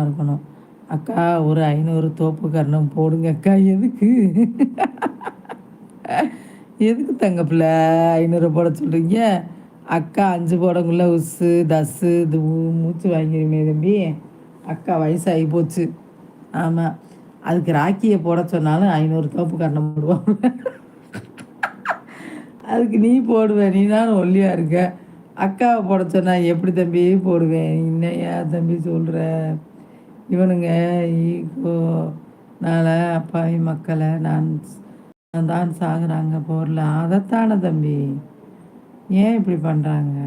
இருக்கணும். அக்கா ஒரு 500 தோப்பு கரணம் போடுங்க அக்கா. எதுக்கு? எதுக்கு தங்க பிள்ளை 500 போட சொல்கிறீங்க? அக்கா 5 போடக்குள்ள உஸ்ஸு தஸ்ஸு இது மூச்சு வாங்கிருமே தம்பி. அக்கா வயசாகி போச்சு. ஆமாம், அதுக்கு ராக்கியை போட சொன்னாலும் 500 தோப்பு கரணம் போடுவாங்க. அதுக்கு நீ போடுவேன், நீ தான் ஒல்லியாக இருக்க. அக்காவை போட சொன்னா எப்படி தம்பி போடுவேன்? என்னையா தம்பி சொல்கிற? இவனுங்க ஈகோனால அப்பாவி மக்களை நான் தான் சாகுறாங்க போரில். அதைத்தானே தம்பி, ஏன் இப்படி பண்ணுறாங்க?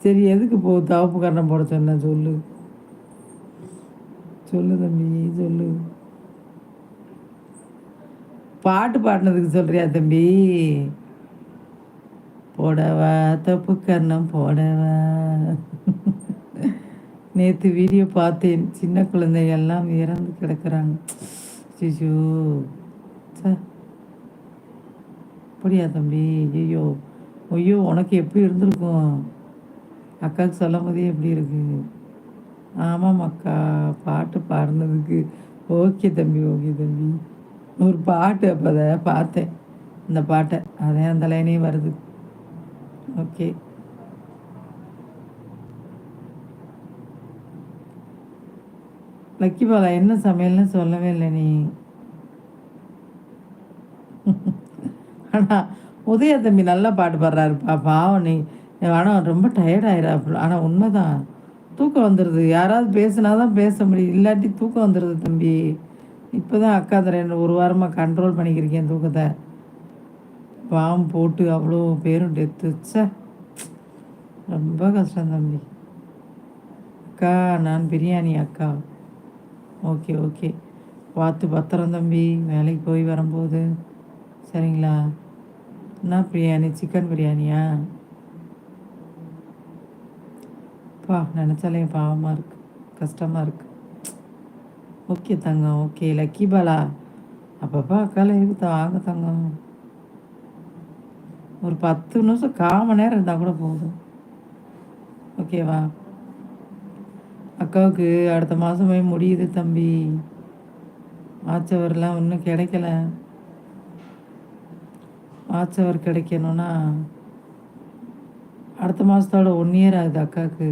சரி, எதுக்கு தவப்பு கரணம் போட சொன்ன சொல்லு. சொல்லு தம்பி, சொல்லு. பாட்டு பாடினதுக்கு சொல்கிறியா தம்பி? போடவா தப்பு கரணம் போடவா. நேற்று வீடியோ பார்த்தேன், சின்ன குழந்தைகள்லாம் இறந்து கிடக்குறாங்க. சிசு சார், அப்படியா தம்பி? ஐயோ ஐயோ, உனக்கு எப்படி இருந்திருக்கும்? அக்காவுக்கு சொல்லும் போதே எப்படி இருக்கு? ஆமாம் அக்கா, பாட்டு பாடினதுக்கு ஓகே தம்பி, ஓகே தம்பி. ஒரு பாட்டு அப்போ அதை பார்த்தேன், அந்த பாட்டை, அதே அந்த லைனே வருது. ஓகே. லக்கி பாலா, என்ன சமையல்னு சொல்லவே இல்லை நீ. ஆனால் உதயா தம்பி நல்லா பாட்டு பாடுறாருப்பா, பாவம் நீ. ஆனால் ரொம்ப டயர்டாயிரா. ஆனால் உண்மைதான், தூக்கம் வந்துடுது. யாராவது பேசுனா தான் பேச முடியும், இல்லாட்டி தூக்கம் வந்துடுது தம்பி. இப்போ தான் அக்கா தரேன், ஒரு வாரமாக கண்ட்ரோல் பண்ணிக்கிறேன் தூக்கத்தை. பாம்பு போட்டு அவ்வளோ பேரும் டெத்து. ரொம்ப கஷ்டம் தம்பி. அக்கா நான் பிரியாணி அக்கா. ஓகே ஓகே, பார்த்து பத்திரம் தம்பி, வேலைக்கு போய் வரும்போது. சரிங்களா? என்ன பிரியாணி? சிக்கன் பிரியாணியா? பா, நினச்சாலே பாவமாக இருக்குது, கஷ்டமாக இருக்குது. ஓகே தங்கம், ஓகே. லக்கி பாலா, அப்பப்பா அக்கால இருக்கு வாங்க தங்கம். ஒரு 10 நிமிஷம் 1/4 மணி நேரம் இருந்தால் கூட போதும். ஓகேவா? அக்காவுக்கு அடுத்த மாதமே முடியுது தம்பி. ஆச்சவர்லாம் இன்னும் கிடைக்கல. ஆச்சவர் கிடைக்கணும்னா அடுத்த மாதத்தோட 1 இயர் ஆகுது அக்காவுக்கு.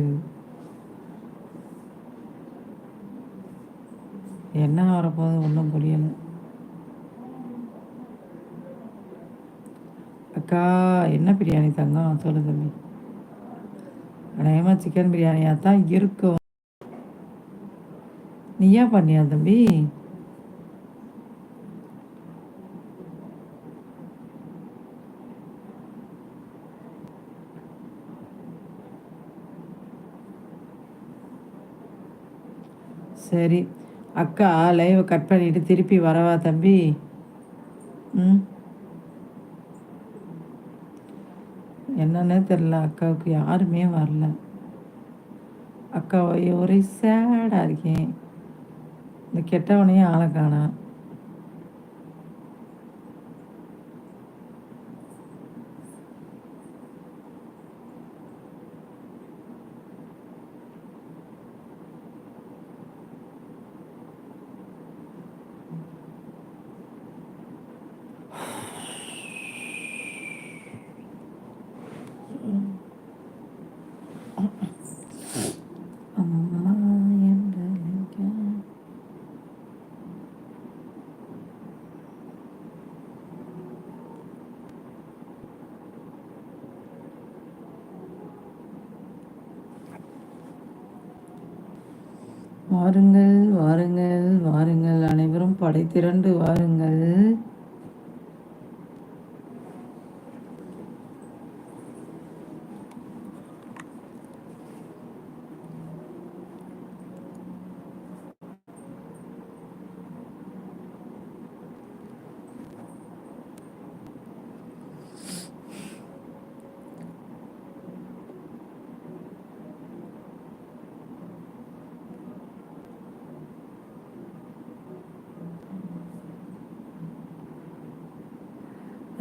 என்ன வரப்போகுது ஒன்றும் புரியலை. அக்கா என்ன பிரியாணி தங்கம்? சொல்லு தம்பி. அநேகமாக சிக்கன் பிரியாணியாக தான் இருக்கும். நீயா பண்ணியா தம்பி? சரி, அக்கா லைவை கட் பண்ணிவிட்டு திருப்பி வரவா தம்பி? ம், என்னன்னே தெரில, அக்காவுக்கு யாருமே வரல. அக்கா ஒரே சேடாக இருக்கேன். இந்த கெட்டவனையும் ஆளை காணா. அம்மா என்ற வாருங்கள் வாருங்கள் வாருங்கள், அனைவரும் படை திரண்டு வாருங்கள்.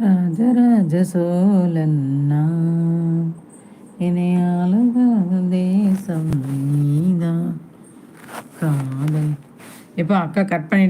ராஜராஜ சோழன் நான், இணையாள தேசம் நீ. காதல். எப்போ அக்கா கட் பண்ணிட்டு